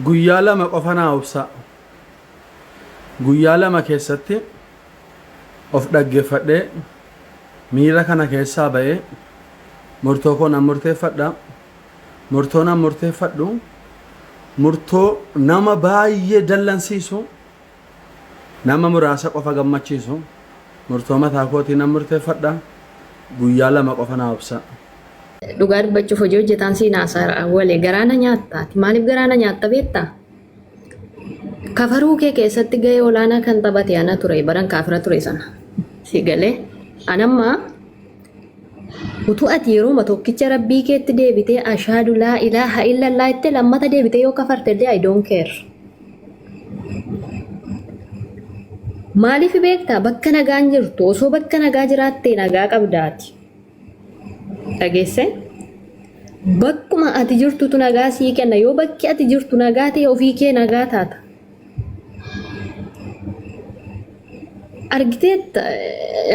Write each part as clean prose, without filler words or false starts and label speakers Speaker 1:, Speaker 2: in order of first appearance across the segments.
Speaker 1: guyyaa lama qofa naa obsa. Guyyaa lama keessatti of dhaggeeffadhee miira kana keessaa ba'ee murtoo koo nan murteeffadha. Murtoo nan murteeffadhu murtoo nama baay'ee dallansiisu, nama muraasa qofa gammachiisu murtoo mataa kootii nan murteeffadha. Guyyaa lama qofa naa obsa.
Speaker 2: Dhugaa dubbachuuf hojii hojjetaan siin haasaa walee garaana nyaattaati. Maaliif garaana nyaatta beektaa? Kafaruu kee keessatti gahee olaanaa kan taphate ana ture baran kaafira ture sana. Si galee anammaa utuu ati yeroo tokkicha rabbii keetti deebitee ashaadu laa ilaaha illallah itti lammata deebitee yoo kafartellee I don't care. Maaliif beektaa bakka nagaan jirtu osoo bakka nagaa jiraattee nagaa qabdaati. Dhageesse bakkuma ati jirtutu nagaa sii kenna yoo bakki ati jirtu nagaa ta'e ofii kee nagaa taata. Argiteetta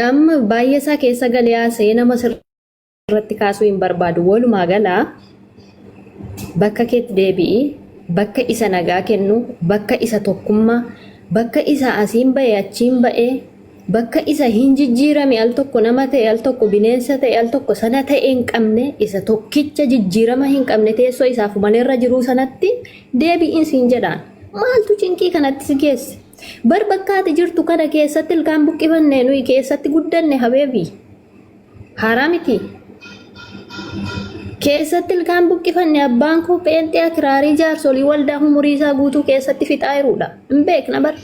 Speaker 2: amma baay'ee isaa keessa galee haasa'ee nama sirratti kaasuu hin barbaadu. Walumaa galaa bakka keetti deebi'i, bakka isa nagaa kennu, bakka isa tokkummaa, bakka isa asiin ba'e achiin ba'e, bakka isa hin jijjiirame al tokko nama ta'e al tokko bineensa ta'e al tokko sana ta'e hin qabne isa tokkicha jijjiirama hin qabne teessoo isaaf maneerra jiru sanatti deebi'iin siin jedhaan. Maaltu cinqii kanatti si geesse? Bar bakka ati jirtu kana keessatti ilkaan buqqifannee nuyi keessatti guddanne habeebi. Haaraa miti. Keessatti ilkaan buqqifanne abbaan koo pheenxee akiraarii jaarsolii waldaa umurii isaa guutuu keessatti fixaa jiruudha. Hin beekna bar.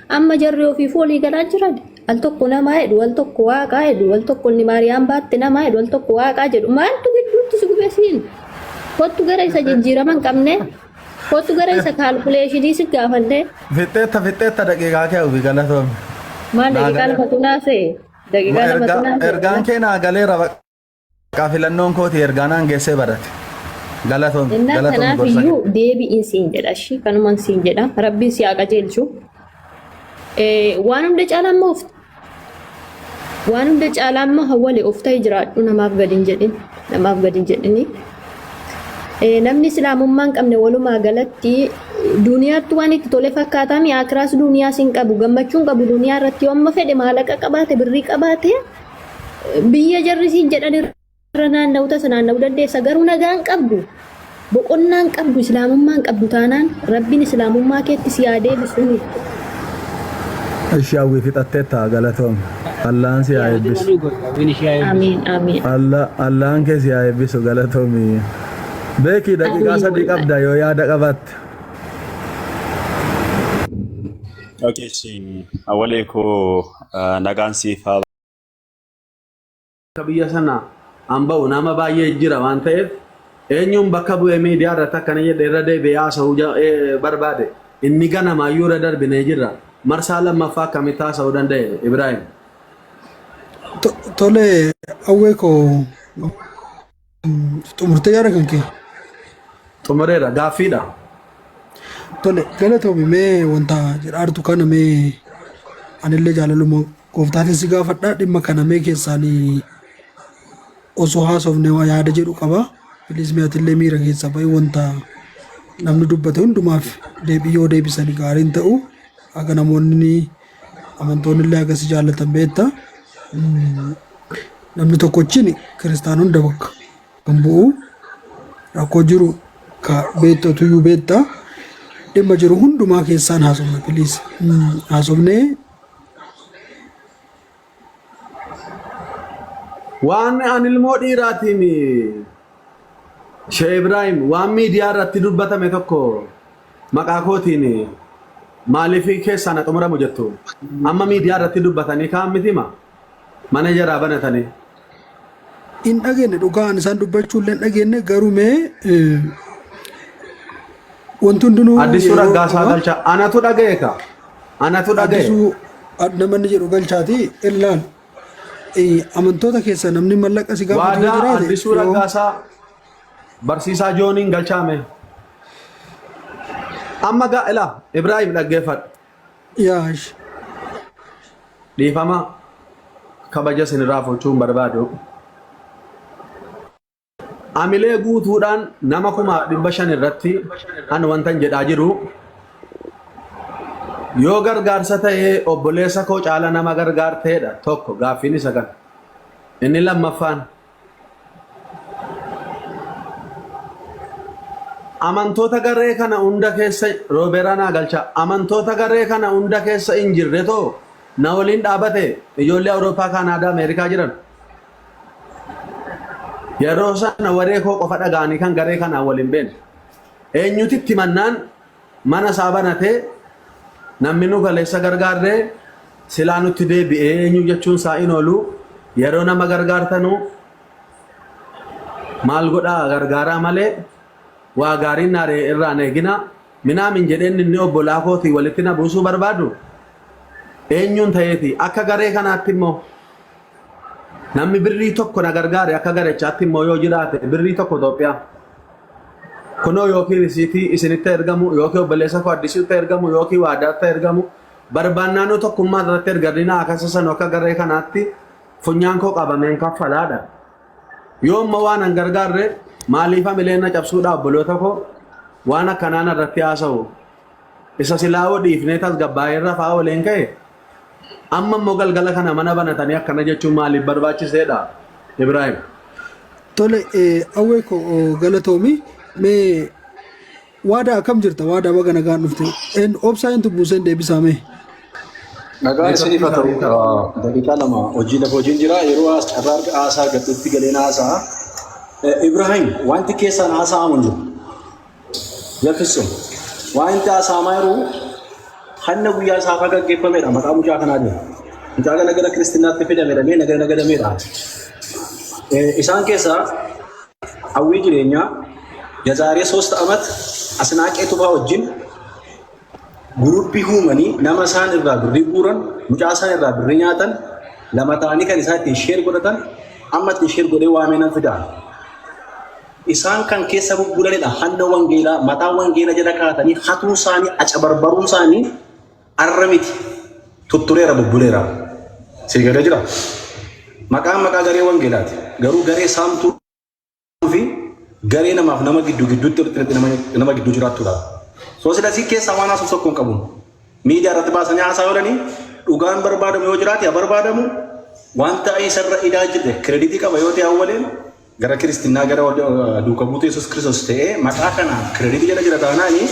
Speaker 2: Amma jarri ofii foolii galaa jiran. Al tokko namaa jedhu, al tokko waaqaa jedhu, al tokko inni Maariyaam baatte namaa jedhu, al tokko waaqaa jedhu. Maaltu gidduutti si gubesiin? Kottu gara isa jijjiirama hin qabne. Kottu gara isa kaalkuleeshinii si gaafanne.
Speaker 1: Fixeetta daqiiqaa kee ofii galatoome.
Speaker 2: Maal daqiiqaa lafatu naasee? Daqiiqaa lafatu naasee.
Speaker 1: Ergaan kee naa galeera bakka filannoon kooti ergaanaan geessee barate. Galatoome.
Speaker 2: Innaa kanaaf iyyuu deebi'iin siin jedha shi kanumaan siin jedha rabbiin si haa qajeelchu. Waan hunda caalaa immoo waan hunda caalaa immoo hawwalee of ta'e jiraadhu namaaf gadi hin jedhin namaaf gadi hin jedhini. Namni islaamummaa hin qabne walumaa galatti duniyaatti waan itti tole fakkaataa mi'a akiraas duniyaa siin qabu gammachuun qabu duniyaa irratti yoo amma fedhe maallaqa qabaate birrii qabaate biyya jarri siin jedhan irra naanna'u tasa naanna'uu dandeessa garuu nagaan qabdu boqonnaan qabdu islaamummaan qabdu taanaan rabbiin islaamummaa keetti si haa deebisuuni.
Speaker 1: Ishawwi fixatteetta galatoom. Allah'n si haa eebbisu.
Speaker 2: Amiin amiin.
Speaker 1: Allah'n kee si haa eebbisu galatoomi. Beekii daqiiqaa sadii qabda yoo yaada qabatte.
Speaker 3: Okay, awwalee koo nagaan siif haa.
Speaker 1: Biyya sana hamba'u nama baay'ee jira waan ta'eef eenyuun bakka bu'ee miidiyaa irratti akkana jedhee irra deebi'ee haasa'uu barbaade inni ganamaayyuu irra darbinee jirra. Marsaa lammaffaa akkamitti haasa'uu danda'e Ibrahim?
Speaker 4: Tole awwee koo xumurtee yaada kan kee?
Speaker 1: Xumureera gaaffiidha.
Speaker 4: Tole galatoomi mee wanta jedhaartu kana mee anillee jaalaluma gooftaatiin si gaafadhaa dhimma kana mee keessaanii osoo haasofne yaada jedhu qaba. Bilis mi'aatillee miira keessa bahe wanta namni dubbate hundumaaf deebii yoo deebisanii gaariin ta'u. Akka namoonni amantoonni illee akkasii jaallatan beektaa namni tokkochiin kiristaan hunda bakka kan bu'u rakkoo jiru ka beektatu iyyuu beektaa dhimma jiru hundumaa keessaan haasofna biliis haasofnee.
Speaker 1: Waan ani ilmoo dhiiraatiin Shee Ibrahim waan miidiyaa irratti dubbatame tokko maqaa kootiin maaliif keessaa na xumuramu jettu amma miidiyaa irratti dubbatanii kaan mitima mana jaraa banatanii
Speaker 4: hin dhageenye dhugaan isaan dubbachuu illee hin dhageenye garuu mee wanti hundinuu
Speaker 1: addisuu raggaasaa galcha anatu dhaga'e ka anatu dhaga'e
Speaker 4: addisuu namanni jedhu galchaati illaan amantoota keessa namni mallaqa si gaafatu jiraate
Speaker 1: waadaa addisuu raggaasaa barsiisaa jooniin galchaame. Amma gaa'ela Ibrahim dhaggeeffadhu.
Speaker 4: Yaash.
Speaker 1: Dhiifama kabaja sinirraa fochuun barbaadu. amilee guutuudhaan nama 500,000 irratti an wantan jedhaa jiru yoo gargaarsa ta'ee obboleessa koo caala nama gargaarteedha tokko gaaffiin isa kan inni lammaffaan amantoota garee kana hunda keessa roobeeraanaa galcha amantoota garee kana hunda keessa hin jirre too na waliin dhaabate ijoollee Awurooppaa Kaanaadaa Ameerikaa jiran yeroo sana waree koo qofa dhagaanii kan garee kana waliin been eenyutitti mannaan mana isaa banatee namni nu galeessa gargaarree silaa nutti deebi'ee eenyu jechuun isaa in oolu yeroo nama gargaartanu maal godhaa gargaaraa malee waa gaariin naaree irraan eegina minaamin jedheen inni obbolaa kootii walitti na buusuu barbaadu eenyuun ta'eeti akka garee kanaatti immoo namni birrii tokko na gargaare akka garechaatti immoo yoo jiraate birrii tokko Itoophiyaa kunoo yookiin risiitii isinitti ergamu yookiin obboleessa koo addisiitti ergamu yookiin waadaatti ergamu barbaannaanoo tokkummaa irratti ergadina akkasumas akka garee kanaatti funyaan koo qabameen kaffalaadha yoo amma waan an gargaarre maaliif amileena cabsuudhaaf obboloota koo waan akkanaan irratti haasa'u isa silaawoo dhiifnee tasgabbaa'ee irra fa'aa waliin ka'e amma immoo galgala kana mana banatanii akkana jechuun maaliif barbaachiseedha Ibrahim.
Speaker 4: Tole awwee ko galatoomi mee waada akkam jirta waada baga nagaan dhufte en obsaayintu buuseen deebisaame.
Speaker 5: Nagaan isinii ta'u daqiiqaa lama hojii lafa hojiin jira yeroo carraa haasaa gadhuutti galeen haasaa Ibrahim wanti keessaan haasa'amu jiru yaffisu wanti haasa'amaa jiru hanna guyyaa saafaa gaggeeffameedha maqaa mucaa kanaa jira mucaa kana gara kiristaanaatti fidameedha nagadameedha isaan keessaa hawwii jireenyaa yazaaree 3 amat asnaaqee tufaa wajjin guruppii huumanii nama isaan irraa birrii guuran mucaa isaan irraa birrii nyaatan lama ta'anii kan isaa ittiin sheer godhatan amma ittiin sheer godhee waameenan fidaa isaan kan keessa bubbulanidha hanna wangeelaa mataa wangeelaa jala kaatanii hatuun isaanii aca barbaruun isaanii arra miti tuttureera bubbuleera siigada jira maqaa garee wangeelaati garuu garee saamtuu fi garee namaaf nama gidduutti nama gidduu jiraatudha soo silasii keessaa waan haasuu tokkoon qabu miidiyaa irratti baasanii haasaa oolanii dhugaan barbaadamu yoo jiraate haa barbaadamu wanta isarra idaa jirre kireditii qaba yoo ta'e awwaleen gara kiristiinaa gara duuka buutuu Yesuus Kiristoos ta'ee maqaa kanaan kireditii jala jira taanaanii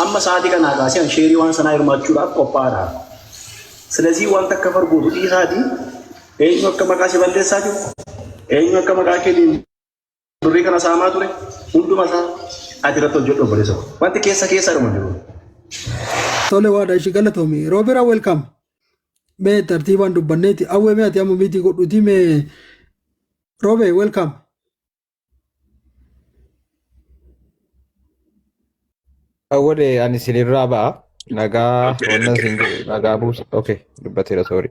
Speaker 5: amma sa'aatii kanaa kaasee sheerii waan sanaa hirmaachuudhaaf qophaa'aadha. Silazii wanta akka fargootu dhiisaatii eenyu akka maqaa si balleessaa jiru eenyu akka maqaa keetiin birrii kana saamaa ture hunduma isaa ati irratti hojjedhu obboleessa wanti keessa dhuma jiru.
Speaker 4: Tole waada ishii galatoomi Roobera welcome mee tartiibaan dubbanneeti awwee mee ati amma miitii godhuutii mee Robe welcome.
Speaker 6: Awwale ani sinirraa ba'a nagaa wannan sin nagaa buusa okay dubbateera sorry.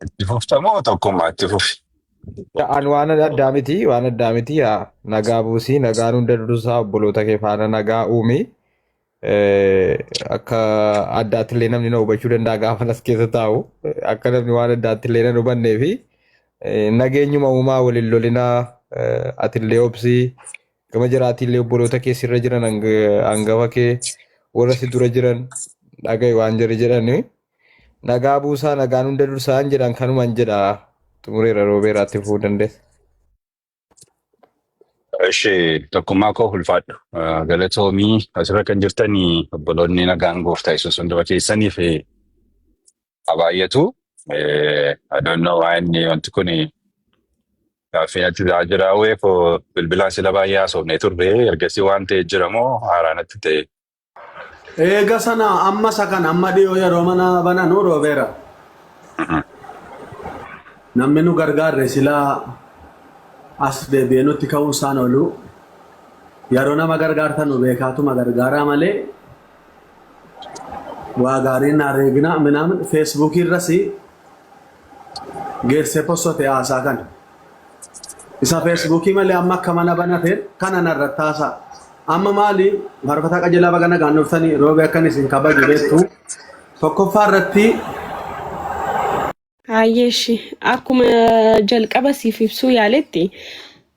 Speaker 3: Itti fuftamoo tokkummaa itti fufi.
Speaker 6: An waan addaa miti nagaa buusii nagaan hunda dursaa obboloota kee faana nagaa uumi akka addaattillee namni na hubachuu danda'a gaafa as keessa taa'u akka namni waan addaattillee na hubannee fi nageenyuma uumaa waliin lolinaa atillee obsii gama jiraatillee obboloota kee sirra jiran hangafa kee warra si dura jiran dhaga'i waan jira jedhani nagaa buusaa nagaan hunda dursaan jedhan kanumaan jedha xumureera Roobeeraatti fufuu dandeessa.
Speaker 3: Ishee tokkummaa koo ulfaadhu galatoomii asirra kan jirtanii obboloonni nagaan gooftaa Yesuus hunduma keessaniif abaayyatu. I don't know why wanti kun gaaffii jira weefoo bilbilaan sila baay'ee haasofnee turre ergasii waan ta'e jiramoo haaraanatti ta'e.
Speaker 1: Eega sana amma sakan amma dhiyoo yeroo mana bananu Roobeera. Namni nu gargaarre silaa as deebi'ee nutti ka'uun isaan oolu yeroo nama gargaartan nu beekaatuma gargaaraa malee waa gaariin areegina minaamin feesbuukii irrasi geesse postote haasaa kan isa feesbuukii malee amma akka mana banateen kana narratti haasaa amma maali marfata qajeelaa baga nagaan dhuftanii Roobee akkan isin kabaju beektu tokkoffaa irratti
Speaker 7: Ayyeeshi akkuma jalqaba siif ibsuu yaaletti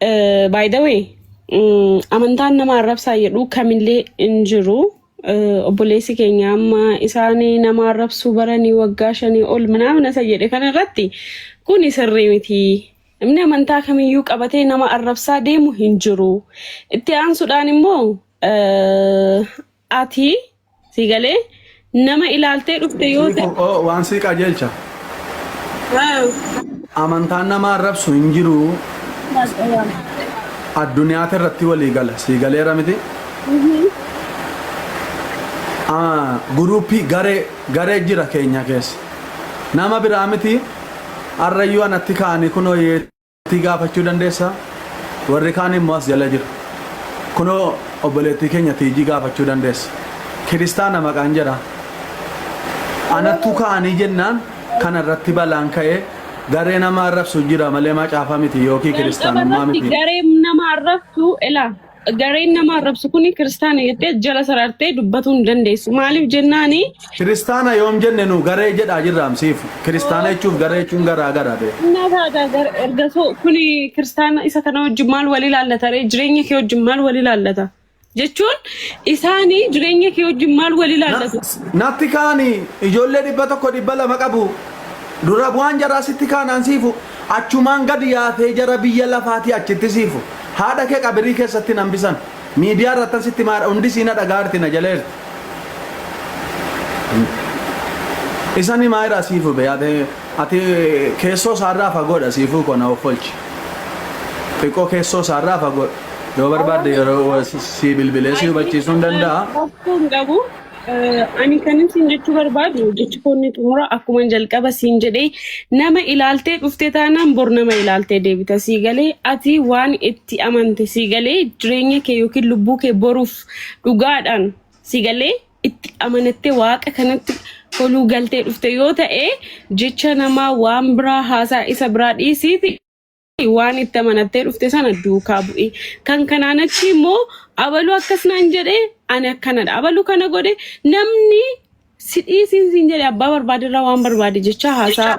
Speaker 7: by the way amantaan nama arrabsaa jedhu kamillee hin jiru. Obboleessi keenya amma isaanii nama arrabsuu baranii waggaa 5 ol mana isa jedhe kana irratti kun sirrii miti. Namni amantaa kamiyyuu qabatee nama arrabsaa deemu hin jiru. Itti aansuudhaan immoo ati sigalee nama ilaaltee dhufte yoo ta'e
Speaker 1: waan si qajeelcha. Amantaan nama arrabsu hin jiru. Addunyaa irratti walii gala sigaleera miti. Guruupii garee jira keenya keessa. Nama biraa miti arrayyuu anatti kaanii kunoo yeetti gaafachuu dandeessa. Warri kaan immoo as jala jira. Kunoo obboleettii keenya tiijii gaafachuu dandeessa. Kiristaana maqaan jedha. Anattu kaanii jennaan kanarratti balaan ka'ee garee nama arrabsu jira malee macaafa miti yookiin kiristaanummaa miti.
Speaker 7: Garee nama arrabsu elaa. Gareen nama arrabsu kuni kiristaana jettee jala sarartee dubbatuu hin dandeessu. Maaliif jennaani?
Speaker 1: Kiristaana yoom jenne nu garee jedhaa jirraamsiif. Kiristaana jechuuf garee jechuun garaa garaa ta'e.
Speaker 7: Ergasoo kuni kiristaana isa kana wajjin maal wal ilaallata? Jireenya kee wajjin maal wal ilaallata? Jechuun isaanii jireenya kee wajjin maal wal ilaallatu?
Speaker 1: Natti kaanii ijoollee 100-200 qabu. Dura bu'aan jaraa sitti kaanaan siifu achumaan gadi yaatee jara biyya lafaatii achitti siifu. Haadha kee qabirii keessatti nambisan miidiyaa irratti sitti maadha hundi siina dhagaarti na jaleerti. Isani maayira siifu beeyate ati keessoo saarraa fagoodha siifu kona offolchi. Xiqqoo keessoo saarraa fagoodha. Yoo barbaadde yeroo si bilbilee si hubachiisuu hin danda'a.
Speaker 7: Ani kanin siin jechuu barbaadu jechi koonni xumura akkuma jalqaba siin jedhee nama ilaaltee dhuftee taanaan bor nama ilaaltee deebita siigalee ati waan itti amante siigalee jireenya kee yookiin lubbuu kee boruuf dhugaadhaan siigalee itti amanattee waaqa kanatti koluu galtee dhufte yoo ta'e jecha namaa waan biraa haasaa isa biraa dhiisiiti waan itti amanattee dhufte sana duukaa bu'e kan kanaan achi immoo abaluu akkasnaan jedhee ani akkanadha abaluu kana godhe namni sidhiisiin siin jedhe abbaa barbaadirraa waan barbaade jecha haasaa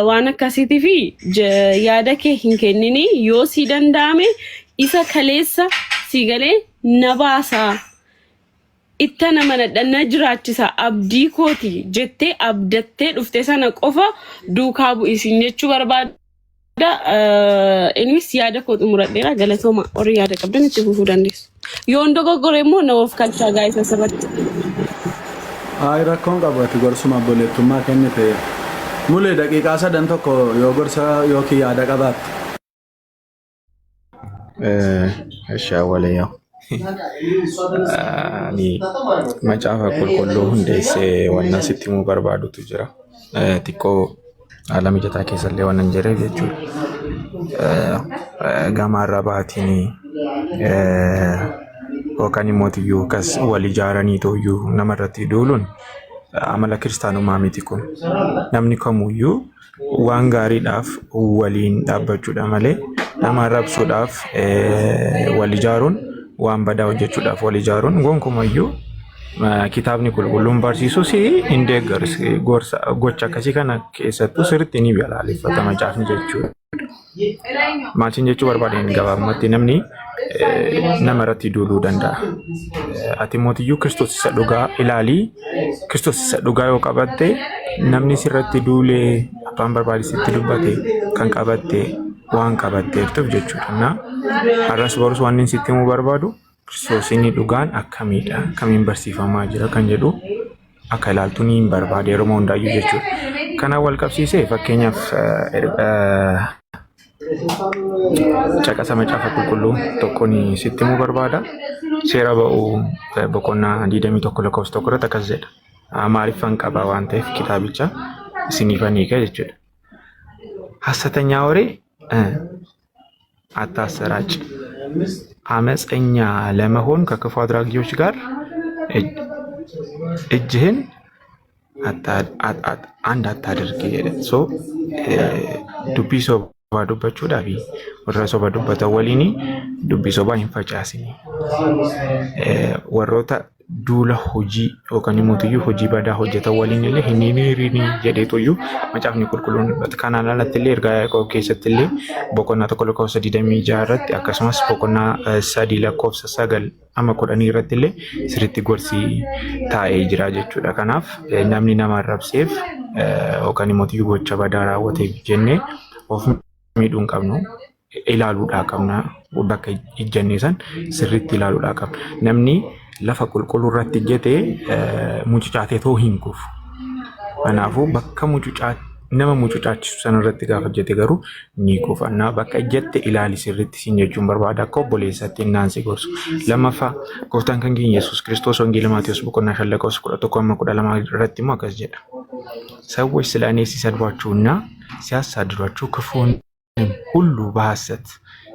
Speaker 7: waan akkasiitii fi yaada kee hin kennini yoo si danda'ame isa kaleessa si galee na baasaa itti nama nadhanna jiraachisa abdii kooti jettee abdattee dhufte sana qofa duukaa bu'isiin jechuu barbaada. Innis yaada koo xumuradheera galatooma horii yaada qabdan itti fufuu dandeessu. Yoon dogoggore immoo na of kalchaa gaa'isa sirratti.
Speaker 1: Rakkoon qabu ati gorsuma obboleettummaa kennite mulee daqiiqaa 3 tokko yoo gorsa yookiin yaada qabaatte.
Speaker 8: Shawaleeyaa. Ani macaafa qulqulluu hundeessee waan sitti himuu barbaadutu jira. Xiqqoo haala mijataa keessallee waan hin jirreef jechuudha. Gamarra baatiin yookaan immoo iyyuu kas wal ijaaranii tooyyuu namarratti duuluun amala kiristaanummaa miti kun. Namni kamuyyuu waan gaariidhaaf waliin dhaabbachuudha malee nama arrabsuudhaaf wal ijaaruun waan badaa hojjechuudhaaf wal ijaaruun gonkumayyuu kitaabni qulqulluun barsiisu si hin deeggarsi gocha akkasii kana keessattuu sirriitti ni balaaleffata macaafni jechuudha. Maalin jechuu barbaadeen gabaabumatti namni nama irratti duuluu danda'a. Ati mootiyyuu Kiristoos isa dhugaa ilaalii Kiristoos isa dhugaa yoo qabatte namni sirratti duulee abbaan barbaadisitti dubbate kan qabatte waan qabatteertuuf jechuudha. Har'as borus waan inni sitti himuu barbaadu Kiristoosni dhugaan akkamiidha kamiin barsiifamaa jira kan jedhu akka ilaaltu ni barbaade yeroo hundaayyuu jechuudha. Kana wal qabsiisee fakkeenyaaf caqasa macaafa qulqulluu tokko ni sitti himuu barbaada. Seera ba'uu boqonnaa 21 lakkoofsa 1 irratti akkas jedha. Amaariffaan qaba waan ta'eef kitaabicha isiniifan hiika jechuudha. Hassatanya ወሬ አታሰራጭ አመፀኛ ለመሆን ከክፉ አድራጊዎች ጋር እጅህን አንድ አታድርግ። ሶ ዱቢሶ ባዱበቹ ዳቢ ወረሶ ባዱበተ ወሊኒ ዱቢሶ ባይን ፈጫሲኒ ወሮታ duula hojii yookaan immoo hojii badaa hojjetan waliin illee hin hiriirini jedheetuyyuu macaafni qulqulluun kanaan alatti illee ergaa Yaaqoob keessatti illee boqonnaa 1:26 irratti akkasumas boqonnaa 3:9-10 irratti illee sirriitti gorsi taa'ee jira jechuudha. Kanaaf namni nama arrabseef yookaan immoo gocha badaa raawwateef jennee of miidhuun qabnu ilaaluudhaa qabna. Bakka ijjannee san sirriitti ilaaluudhaa qabna. Namni lafa qulqulluu irratti ijjatee mucucaatee too hin kufu. Kanaafuu bakka nama mucucaachisu sana irratti gaafa ijjate garuu ni kufa. Bakka ijjatte ilaali sirriitti siin jechuun barbaada. Akka obboleessatti innaan si gorsu. Lammaffaa gooftaan kan keenya Yesuus Kiristoos wangeela Maatiyos boqonnaa 11:12 irratti immoo akkas jedha. ሰዎች ስለ እኔ ሲሰድቧችሁና ሲያሳድዷችሁ ክፉን ሁሉ በሐሰት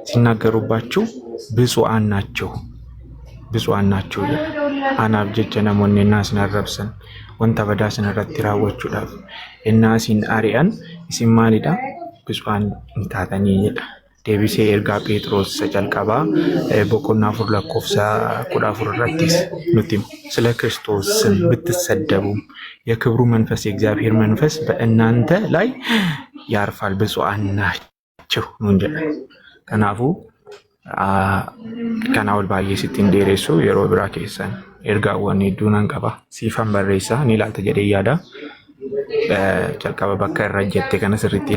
Speaker 8: ሲናገሩባችሁ ብፁዓን ናቸው anaaf jecha namoonni isin arrabsan wanta badaa isin irratti raawwachuudhaaf isin ari'an isin maalidha ብፁዓን taatanii jedha. Deebisee ergaa Phexros isa jalqabaa boqonnaa 4:14 irrattis nutti ስለ ክርስቶስ ስም ብትሰደቡ የክብሩ መንፈስ የእግዚአብሔር መንፈስ በእናንተ ላይ ያርፋል ብፁዓን ናቸው ነው እንጂ ከናፉ kana ol baay'ee sittiin dheeressu yeroo biraa keessan ergaawwan hedduu nan qaba siifan barreessa ni ilaalta jedhee yaada. Jalqaba bakka irra jette kana sirriitti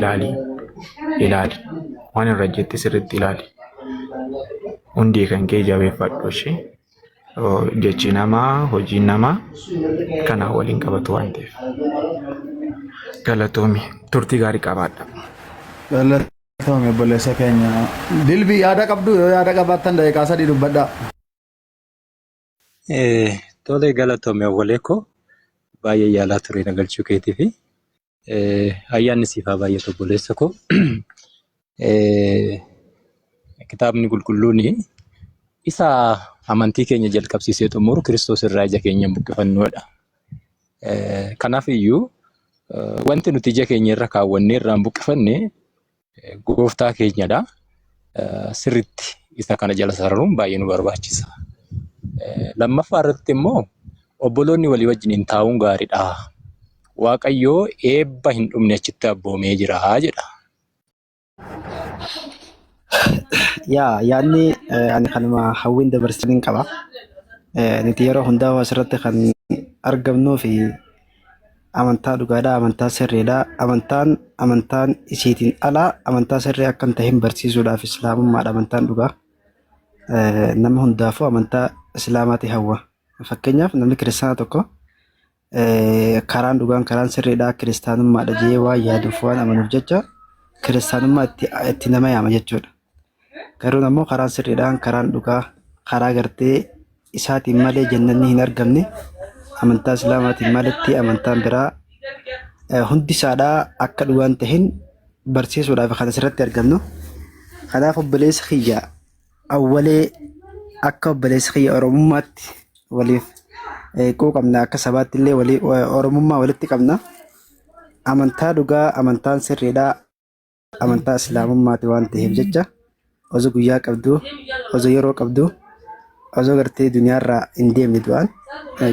Speaker 8: ilaali waan irra jette sirriitti ilaali hundee kan kee jabeeffadhu ishee jechi namaa hojiin namaa kana waliin qabatu waan ta'eef galatoomi turtii gaarii qabaadha.
Speaker 1: Tome obboleessa keenya dilbii yaada qabdu yoo yaada qabaattan daqiiqaa 3 dubbadhaa.
Speaker 5: Tole galatoomi obbolee koo baay'ee yaalaa ture nagalchuu keetii fi ayyaanni siifaa baay'ee obboleessa koo. Kitaabni qulqulluun isa amantii keenya jalqabsiisee xumuru Kiristoos irraa ija keenya buqqifannoodha. Kanaaf iyyuu wanti nuti ija keenya irra kaawwannee irraan buqqifanne gooftaa keenyadha. Sirriitti isa kana jala sararuun baay'ee nu barbaachisa. Lammaffaa irratti immoo obboloonni walii wajjin taa'uun gaariidha. Waaqayyoo eebba hin dhumne achitti abboomee jira jedha.
Speaker 9: Yaadni ani kanuma hawwiin dabarsanii qaba. Nuti yeroo hundaa asirratti kan argamnuu fi amantaa dhugaadhaa, amantaa sirriidhaa, amantaan isiitiin alaa amantaa sirrii akka hin tahin barsiisuudhaaf islaamummaadha amantaan dhugaa. Nama hundaafuu amantaa islaamaati hawwa. Fakkeenyaaf namni kiristaana tokko karaan dhugaan karaan sirriidhaa kiristaanummaadha jee waan yaaduuf waan amanuuf jecha kiristaanummaa itti nama yaama jechuudha. Garuu ammoo karaan sirriidhaan karaan dhugaa karaa gartee isaatiin malee jannanni hin argamne amantaa islaamaatiin malitti amantaan biraa hundi isaadhaa akka dhugaan tahin barsiisuudhaaf kan asirratti argamnu. Kanaaf obboleessa kiyya awwalee akka obboleessa kiyya oromummaatti waliif quuqamna akka sabaatti illee oromummaa walitti qabna. Amantaa dhugaa amantaan sirriidhaa amantaa islaamummaati waan ta'eef jecha osoo guyyaa qabdu osoo yeroo qabdu osoo gartee duniyaarraa hin deemne du'an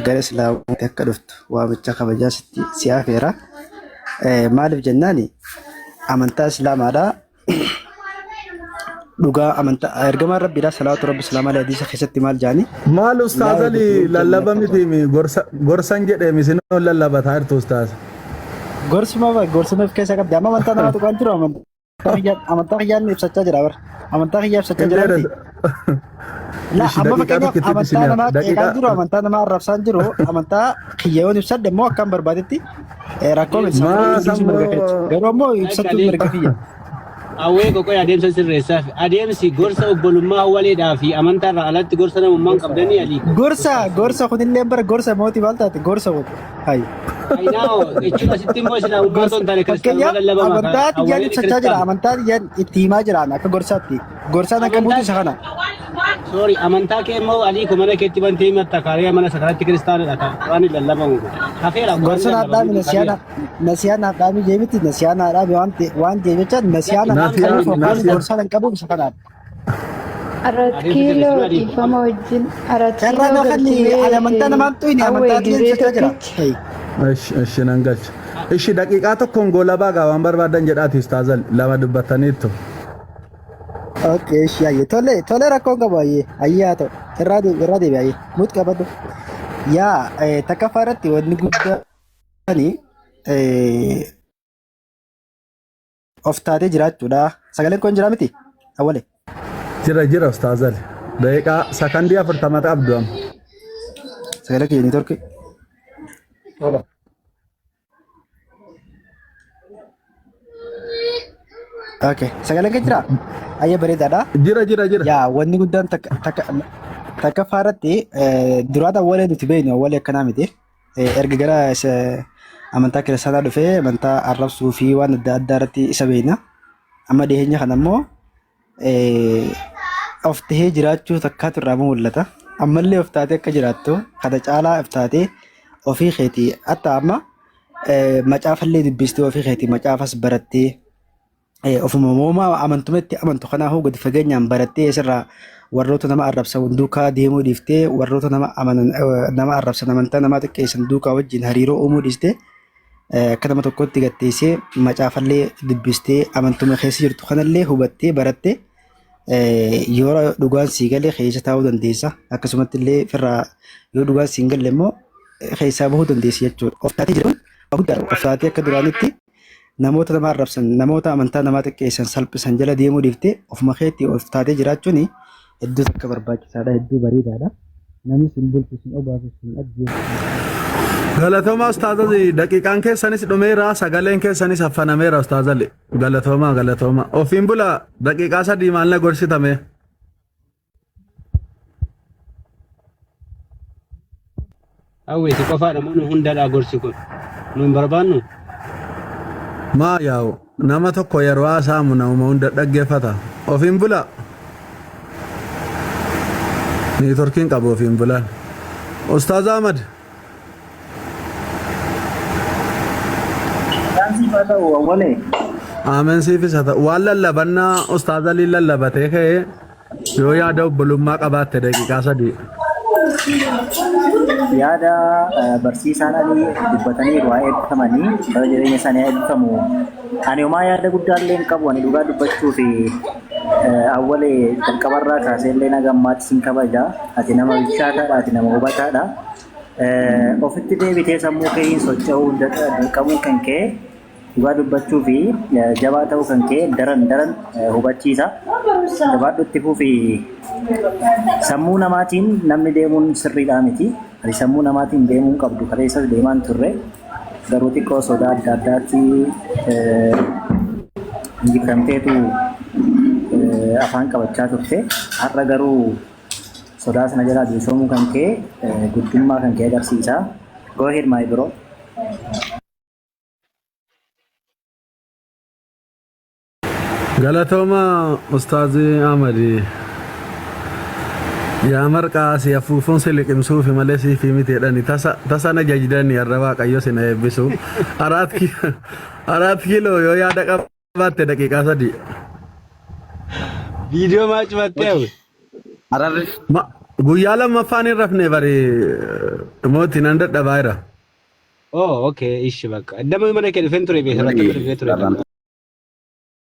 Speaker 9: gara islaamummaatti akka dhuftu waamicha kabajaa si afeera. Maaliif jennaan amantaa islaamaadhaa dhugaa amantaa ergamaan rabbiidhaa salawaatu rabbi salaamaa alayhi hadiisa keessatti maal jaani
Speaker 1: maal ustaazali lallaba miti gorsan jedhee misinoo lallabataa jirtu ustaaz.
Speaker 9: Gorsuma keessa qabdi amma amantaa nama tuqaan jiru amantaa kiyyaan ibsachaa jira bara amantaa kiyyaa ibsachaa jira. Amma fakkeenyaaf amantaa namaa qeeqaan jiru amantaa namaa arrabsaan jiru amantaa kiyya yoon ibsadde immoo akkaan barbaadetti rakkoo garuu ammoo ibsachuun mirga kiyya.
Speaker 10: Awwee qoqqoo adeemsa sirreessaaf adeemsi gorsa obbolummaa awwaleedhaa fi amantaarraa alatti gorsa namummaan qabdanii alii.
Speaker 9: Gorsa kunillee bara gorsa mootii maal taate gorsa kun hayi.
Speaker 10: Ayinaa jechuun asitti immoo islaamummaa osoo hin taane kiristaanummaa lallabamaa.
Speaker 9: Amantaa xiyyaan ibsachaa jira amantaa xiyyaan itti himaa jiraan akka gorsaatti gorsaan akka buutu isa kana.
Speaker 10: Sorry amantaa kee immoo alii ko mana keetti bantii himatta kaaree mana sakarratti kiristaanidha waan hin lallabamu. Hafeera
Speaker 9: gorsa naadhaami nasiyaana dhaami jeemiti nasiyaana dhaami waan jeemechaa nasiyaana gorsaan hin qabu isa kanaadha.
Speaker 11: أراد
Speaker 10: Adeemsa
Speaker 11: كيلو
Speaker 10: sirreessuu adeemsa.
Speaker 11: إفما وجين أراد
Speaker 9: Carraa
Speaker 11: كيلو
Speaker 9: noo kanni amantaa namaan tuyni
Speaker 11: أوي
Speaker 9: amantaa
Speaker 11: جزي
Speaker 9: dhiyeeffachaa jira.
Speaker 11: تكتش
Speaker 1: Ishi nan galcha. Ishi daqiiqaa tokkoon goolabaa gaa waan barbaadan jedhaati ustaazan lama dubbataniittu.
Speaker 9: Okay, ayyee tole rakkoon qabu ayyee haa ta'u irraa deebi ayyee nuti qabadhu. Yaa takkaffaa irratti wanni guddaan of taatee jiraachuudha. Sagaleen kun jira miti awwalee.
Speaker 1: Jira ustaazan. Daqiiqaa sakandii 40 qabdu amma.
Speaker 9: Sagalee keenyanii torki. Okay, sagaleen kee jira? Ayyee bareedaadha.
Speaker 1: Jira.
Speaker 9: Yaa wanni guddaan takkaffaa irratti duraata awwalee nuti beeknu awwalee akkanaa miti. Erga gara amantaa kiristaanaa dhufee amantaa arrabsuu fi waan adda addaa irratti isa beekna. Amma dhiyeenya kana immoo of tahee jiraachuu takkaatu irraa mul'ata. Ammallee of taatee akka jiraattu kana caalaa of taatee ofii keetii hatta amma macaafallee dubbistee ofii keetii macaafas barattee ofuma moomaa amantumatti amantu kanaafuu gadi fageenyaan barattee isirraa warroota nama arrabsan duukaa deemuu dhiiftee warroota nama arrabsan amantaa namaa xiqqeessan duukaa wajjin hariiroo uumuu dhiistee akka nama tokkotti gatteessee macaafallee dubbistee amantuma keessa jirtu kanallee hubattee barattee yoo dhugaan sii galee keessa taa'uu dandeessa. Akkasumatti illee firraa yoo dhugaan sii hin galle immoo keessaa bahuu dandeessi jechuudha. Of taatee jedhamu guddaadha. Of taatee akka duraanitti namoota nama arrabsan namoota amantaa namaa xiqqeessan salphisan jala deemuu dhiiftee ofuma keetti of taatee jiraachuun hedduu akka barbaachisaadha, hedduu bareedaadha. Namni sin bulchu sin obaasu sin ajjeesu.
Speaker 1: Galatoomaa ustaazali daqiiqaan keessanis dhumeera sagaleen keessanis affanameera ustaazali galatoomaa ofiin bula daqiiqaa 3 maal na gorsitame.
Speaker 10: Hawweeti qofaadha moo nu hundaadhaa gorsi kun? Nu hin barbaannu?
Speaker 1: Maa yaa'u nama tokko yeroo haasaamu nama hunda dhaggeeffata. Ofiin bula. Niitorkiin qabu ofiin bulan. Ustaaz Ahmad. Ameen siifis haa ta'u. Waan lallabannaa ustaazalii lallabatee ka'ee yoo yaada obbolummaa qabaatte daqiiqaa 3.
Speaker 12: Yaada barsiisaan alii dubbatanii waa eebbifamanii bara jireenya isaanii eebbifamu. Ani homaa yaada guddaallee hin qabu ani dhugaa dubbachuu fi awwalee jalqabarraa kaasee illee na gammaatti sin kabaja. Ati nama bilchaataadha, ati nama hubataadha. Ofitti deebitee sammuu kee hin socho'uu qabu kan kee dhugaa dubbachuu fi jabaa ta'uu kan kee daran hubachiisa. Gabaadhutti fuufi sammuu namaatiin namni deemuun sirriidhaa miti. Ati sammuu namaatiin deemuu qabdu kaleessas deemaan turre garuu xiqqoo sodaa adda addaatti injifatamteetu afaan qabachaa turte. Har'a garuu sodaa sana jalaa bilisoomuu kan kee guddummaa kan kee agarsiisa. Go ahead my bro.
Speaker 1: Galatoomaa Ustaazi Ahmadi. Yaa marqaa si afuufuun si liqimsuu fi malee si fi miti jedhani tasa na jajdani har'a Waaqayyo si na eebbisu. 4 kiiloo yoo yaada qabaatte daqiiqaa 3.
Speaker 10: Viidiyoo maa cufattee hawe?
Speaker 1: Guyyaa lammaffaan hin rafne bari mootii nan dadhabaa jira.
Speaker 10: Oh, okay, ishi bakka. Addama mana kee dhufeen ture beekama dhufee ture.